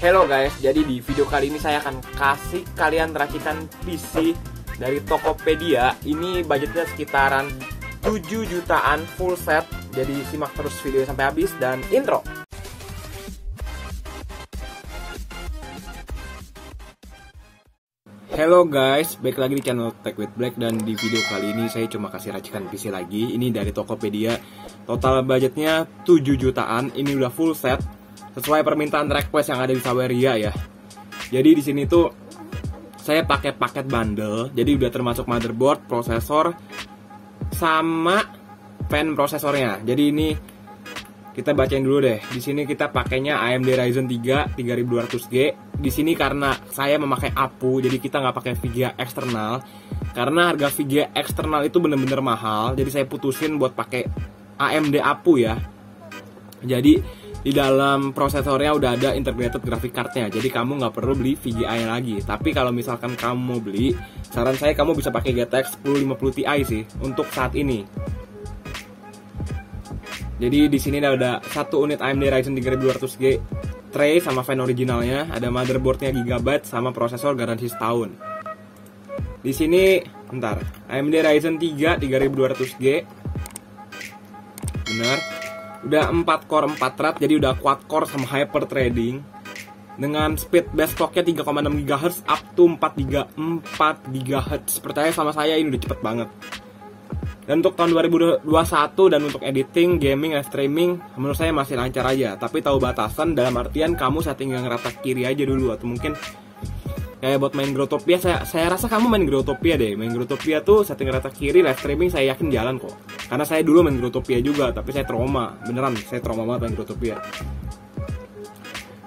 Hello guys, jadi di video kali ini saya akan kasih kalian racikan PC dari Tokopedia. Ini budgetnya sekitaran 7 jutaan full set. Jadi simak terus video sampai habis dan intro. Hello guys, balik lagi di channel Tech with Black. Dan di video kali ini saya cuma kasih racikan PC lagi. Ini dari Tokopedia. Total budgetnya 7 jutaan. Ini udah full set sesuai permintaan request yang ada di Saweria ya. Jadi di sini tuh saya pakai paket bundle. Jadi udah termasuk motherboard, prosesor, sama pen prosesornya. Jadi ini kita bacain dulu deh. Di sini kita pakainya AMD Ryzen 3 3200G. Di sini karena saya memakai APU, jadi kita nggak pakai VGA eksternal. Karena harga VGA eksternal itu bener-bener mahal. Jadi saya putusin buat pakai AMD APU ya. Jadi di dalam prosesornya udah ada integrated graphic card-nya. Jadi kamu nggak perlu beli VGA lagi. Tapi kalau misalkan kamu mau beli, saran saya kamu bisa pakai GTX 1050 Ti sih untuk saat ini. Jadi di sini ada satu unit AMD Ryzen 3200G tray sama fan originalnya, ada motherboardnya Gigabyte sama prosesor garansi setahun. Di sini, bentar, AMD Ryzen 3 3200G, bener. Udah 4 core 4 thread, jadi udah quad core sama hyper threading. Dengan speed base clocknya 3,6 GHz up to 4 GHz. Percaya sama saya ini udah cepet banget. Dan untuk tahun 2021 dan untuk editing, gaming, live streaming, menurut saya masih lancar aja. Tapi tahu batasan dalam artian kamu setting yang rata kiri aja dulu. Atau mungkin kayak buat main Growtopia, saya rasa kamu main Growtopia deh. Main Growtopia tuh setting rata kiri, live streaming saya yakin jalan kok. Karena saya dulu main Growtopia juga, tapi saya trauma. Beneran, saya trauma banget main Growtopia.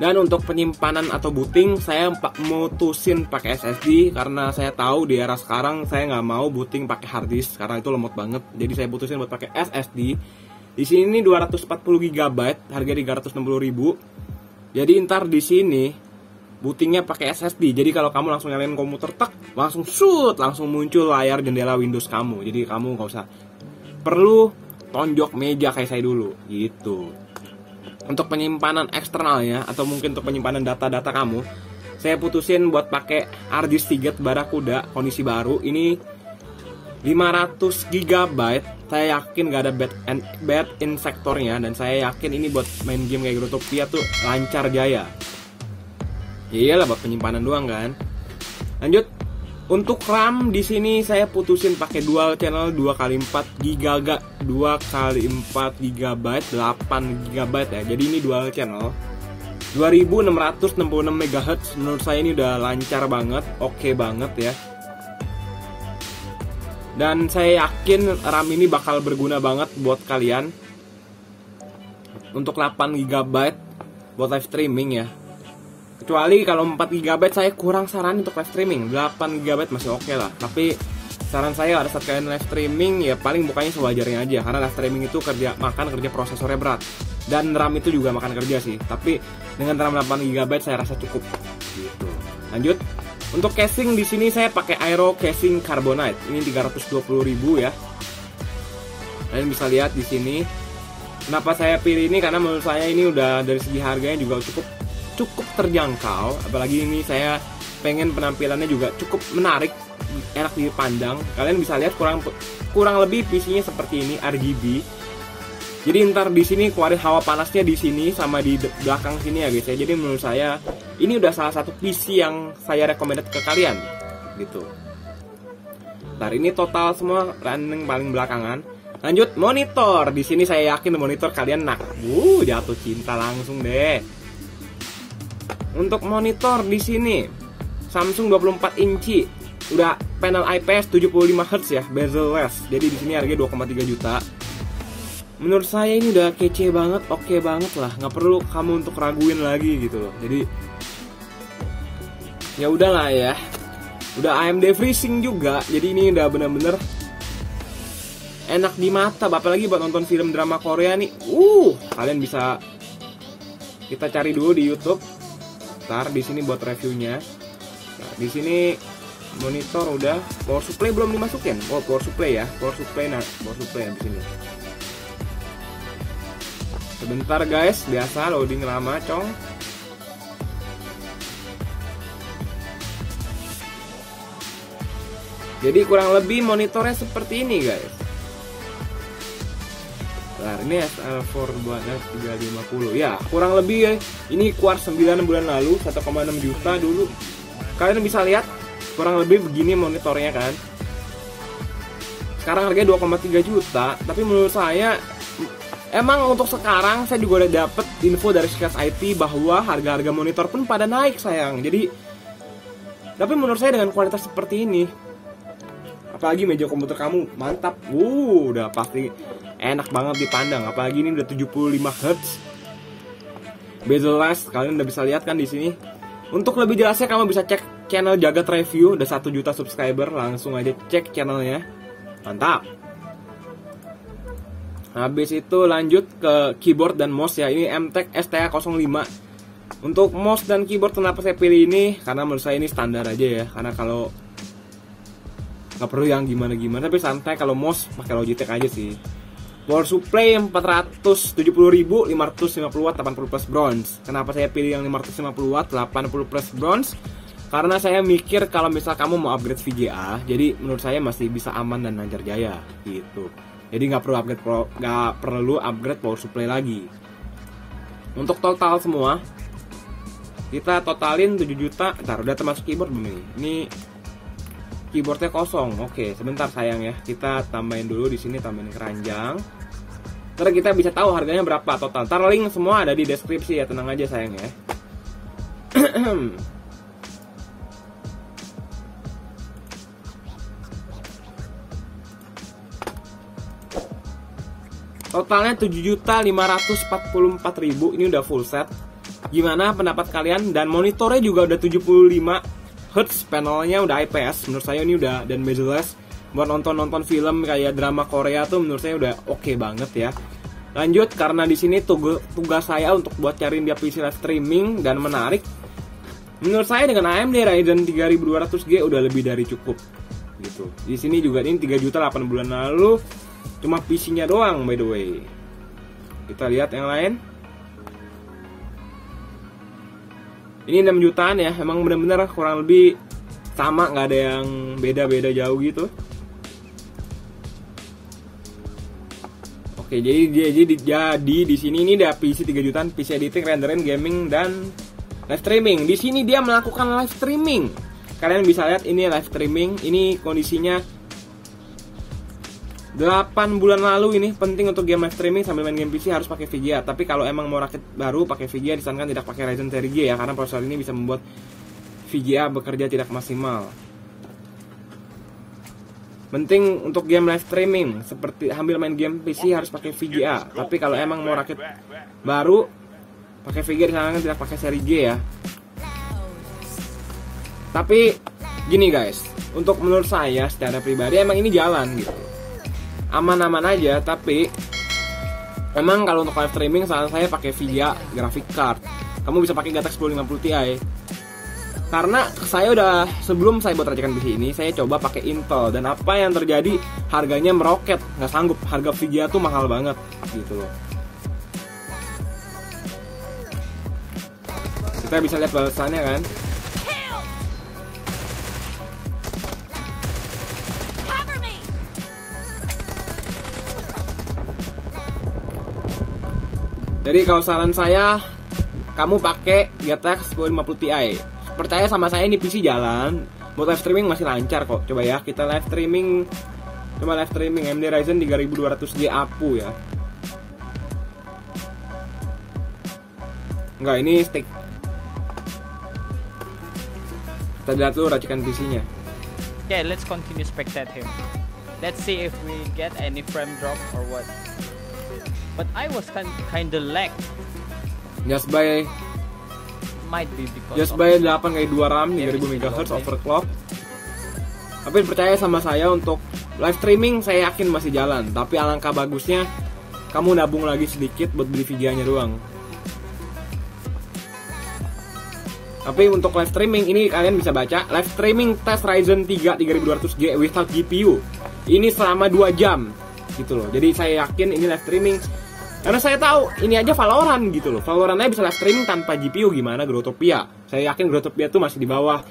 Dan untuk penyimpanan atau booting, saya mutusin pakai SSD karena saya tahu di era sekarang saya nggak mau booting pakai hard disk karena itu lemot banget. Jadi saya putusin buat pakai SSD. Di sini 240 GB, harga 360.000. Jadi ntar di sini bootingnya pakai SSD. Jadi kalau kamu langsung nyalain komputer langsung muncul layar jendela Windows kamu. Jadi kamu nggak usah perlu tonjok meja kayak saya dulu gitu. Untuk penyimpanan eksternalnya atau mungkin untuk penyimpanan data-data kamu, saya putusin buat pakai hard disk Seagate Barracuda kondisi baru. Ini 500 GB. Saya yakin gak ada bad in sektornya, dan saya yakin ini buat main game kayak Growtopia tuh lancar jaya. Ya iyalah, buat penyimpanan doang kan. Lanjut. Untuk RAM di sini saya putusin pakai dual channel 2x4 GB, 2x4 GB, 8 GB ya. Jadi ini dual channel 2666 MHz. Menurut saya ini udah lancar banget, oke banget ya. Dan saya yakin RAM ini bakal berguna banget buat kalian. Untuk 8 GB buat live streaming ya. Kecuali kalau 4 GB saya kurang saran untuk live streaming. 8 GB masih oke lah. Tapi saran saya pada saat kalian live streaming ya paling bukanya sewajarnya aja. Karena live streaming itu kerja prosesornya berat. Dan RAM itu juga makan kerja sih. Tapi dengan RAM 8 GB saya rasa cukup gitu. Lanjut. Untuk casing di sini saya pakai Aero Casing Carbonite. Ini 320.000 ya. Kalian bisa lihat di sini. Kenapa saya pilih ini? Karena menurut saya ini udah dari segi harganya juga cukup terjangkau. Apalagi ini saya pengen penampilannya juga cukup menarik, enak dipandang. Kalian bisa lihat kurang lebih PC-nya seperti ini, RGB. Jadi ntar di sini keluarin hawa panasnya di sini sama di belakang sini ya guys ya. Jadi menurut saya ini udah salah satu PC yang saya recommended ke kalian gitu. Ntar ini total semua running paling belakangan. Lanjut monitor. Di sini saya yakin monitor kalian jatuh cinta langsung deh. Untuk monitor di sini Samsung 24 inci, udah panel IPS 75 Hz ya, bezel-less. Jadi di sini harganya 2,3 juta. Menurut saya ini udah kece banget, oke banget lah. Nggak perlu kamu untuk raguin lagi gitu loh. Jadi ya udahlah ya. Udah AMD FreeSync juga. Jadi ini udah bener-bener enak di mata. Apalagi buat nonton film drama Korea nih. Kalian bisa kita cari dulu di YouTube. Ntar di sini buat reviewnya. Nah, di sini monitor udah, power supply belum dimasukin. Power supply ya, power supply di sini. Sebentar guys, biasa loading lama cong. Jadi kurang lebih monitornya seperti ini guys. Nah, ini SL4 buat F350. Ya, kurang lebih ya. Ini keluar 9 bulan lalu, 1,6 juta dulu. Kalian bisa lihat kurang lebih begini monitornya kan. Sekarang harganya 2,3 juta, tapi menurut saya emang untuk sekarang saya juga udah dapet info dari Sketch IT bahwa harga-harga monitor pun pada naik sayang. Jadi tapi menurut saya dengan kualitas seperti ini, apalagi meja komputer kamu mantap, udah pasti enak banget dipandang. Apalagi ini udah 75 Hz, bezel-less, kalian udah bisa lihat kan di sini. Untuk lebih jelasnya kamu bisa cek channel Jagat Review, udah 1 juta subscriber, langsung aja cek channelnya, mantap. Habis itu lanjut ke keyboard dan mouse ya. Ini MTech STA05. Untuk mouse dan keyboard kenapa saya pilih ini? Karena menurut saya ini standar aja ya. Karena kalau nggak perlu yang gimana-gimana, tapi santai kalau mouse pakai Logitech aja sih. Power supply 470.000, 550 watt, 80 plus bronze. Kenapa saya pilih yang 550 watt, 80 plus bronze? Karena saya mikir kalau misal kamu mau upgrade VGA, jadi menurut saya masih bisa aman dan lancar jaya gitu. Jadi nggak perlu upgrade power supply lagi. Untuk total semua, kita totalin 7 juta. Ntar udah termasuk keyboard belum ini? Ini keyboardnya kosong. Oke, sebentar sayang ya. Kita tambahin dulu di sini, tambahin keranjang. Ntar kita bisa tahu harganya berapa total. Ntar link semua ada di deskripsi ya, tenang aja sayang ya. Totalnya 7.544.000. Ini udah full set. Gimana pendapat kalian? Dan monitornya juga udah 75 Hz, panelnya udah IPS. Menurut saya ini udah, dan bezel-less. Buat nonton film kayak drama Korea tuh menurut saya udah oke banget ya. Lanjut, karena di sini tugas saya untuk buat cariin dia PC live streaming dan menarik. Menurut saya dengan AMD Ryzen 3200G udah lebih dari cukup gitu. Di sini juga ini 3 juta 8 bulan lalu. Cuma PC-nya doang by the way. Kita lihat yang lain. Ini 6 jutaan ya. Emang bener-bener kurang lebih sama, nggak ada yang beda-beda jauh gitu. Oke, jadi di sini ini ada PC 3 jutaan, PC editing, rendering, gaming, dan live streaming. Di sini dia melakukan live streaming. Kalian bisa lihat ini live streaming. Ini kondisinya 8 bulan lalu. Ini penting untuk game live streaming sambil main game PC harus pakai VGA. Tapi kalau emang mau rakit baru pakai VGA, disarankan tidak pakai Ryzen seri G ya, karena prosesor ini bisa membuat VGA bekerja tidak maksimal. Penting untuk game live streaming seperti sambil main game PC harus pakai VGA. Tapi kalau emang mau rakit baru pakai VGA, disarankan tidak pakai seri G ya. Tapi gini guys, untuk menurut saya secara pribadi emang ini jalan gitu, aman-aman aja. Tapi emang kalau untuk live streaming saran saya pakai VGA graphic card. Kamu bisa pakai GTX 1050 Ti. Karena saya udah, sebelum saya buat racikan PC ini, saya coba pakai Intel, dan apa yang terjadi, harganya meroket, nggak sanggup. Harga VGA tuh mahal banget gitu loh. Kita bisa lihat balasannya kan. Jadi kalau saran saya, kamu pakai GTX 1050 Ti. Percaya sama saya, ini PC jalan. Buat live streaming masih lancar kok. Coba ya, kita live streaming. Coba live streaming AMD Ryzen 3200G APU ya. Enggak, ini stick. Kita lihat dulu racikan PC-nya. Okay, let's continue spectate him. Let's see if we get any frame drop or what. But I was kinda lag. Just by Might be because Just by 8x2 RAM 3000 MHz overclock. Tapi percaya sama saya, untuk live streaming saya yakin masih jalan. Tapi alangkah bagusnya kamu nabung lagi sedikit buat beli VGA-nya doang. Tapi untuk live streaming ini kalian bisa baca live streaming test Ryzen 3 3200G without GPU. Ini selama 2 jam gitu loh. Jadi saya yakin ini live streaming. Karena saya tahu ini aja Valorant gitu loh. Valorant aja bisa live streaming tanpa GPU, gimana Growtopia? Saya yakin Growtopia tuh masih di bawah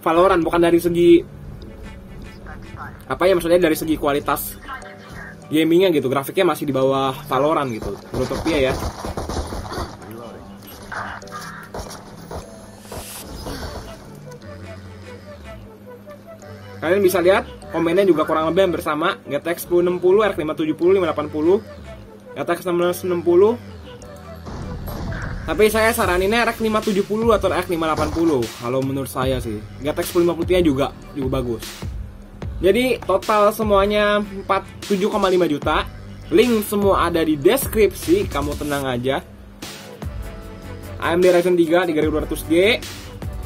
Valorant, bukan dari segi apa ya, maksudnya dari segi kualitas gamingnya gitu, grafiknya masih di bawah Valorant gitu menurut Topia ya. Kalian bisa lihat komennya juga kurang lebih hampir sama, GTX 1060, RX 570, 580, GTX 1660. Tapi saya saraninnya RX 570 atau RX 580 kalau menurut saya sih. GTX 1050 juga bagus. Jadi total semuanya 7,5 juta. Link semua ada di deskripsi, kamu tenang aja. AMD Ryzen 3 3200G,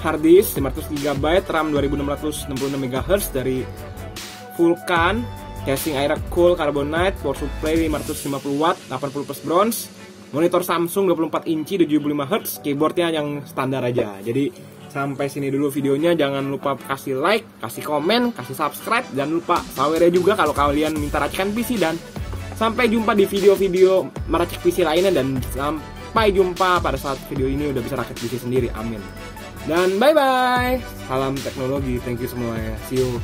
hard disk 500 GB, RAM 2666 MHz dari Vulkan, casing Aira Cool Carbonite, power supply 550 watt, 80 plus bronze, monitor Samsung 24 inci 75 Hz, keyboardnya yang standar aja. Jadi sampai sini dulu videonya, jangan lupa kasih like, kasih komen, kasih subscribe, jangan lupa sawernya juga kalau kalian minta racikan PC, dan sampai jumpa di video-video meracik PC lainnya, dan sampai jumpa pada saat video ini udah bisa rakit PC sendiri, amin. Dan bye bye, salam teknologi, thank you semuanya, see you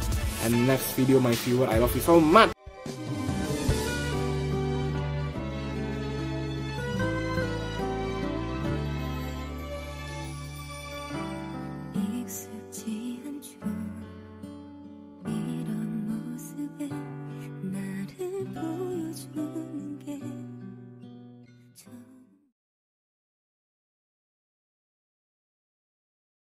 and next video my viewer, I love you so much.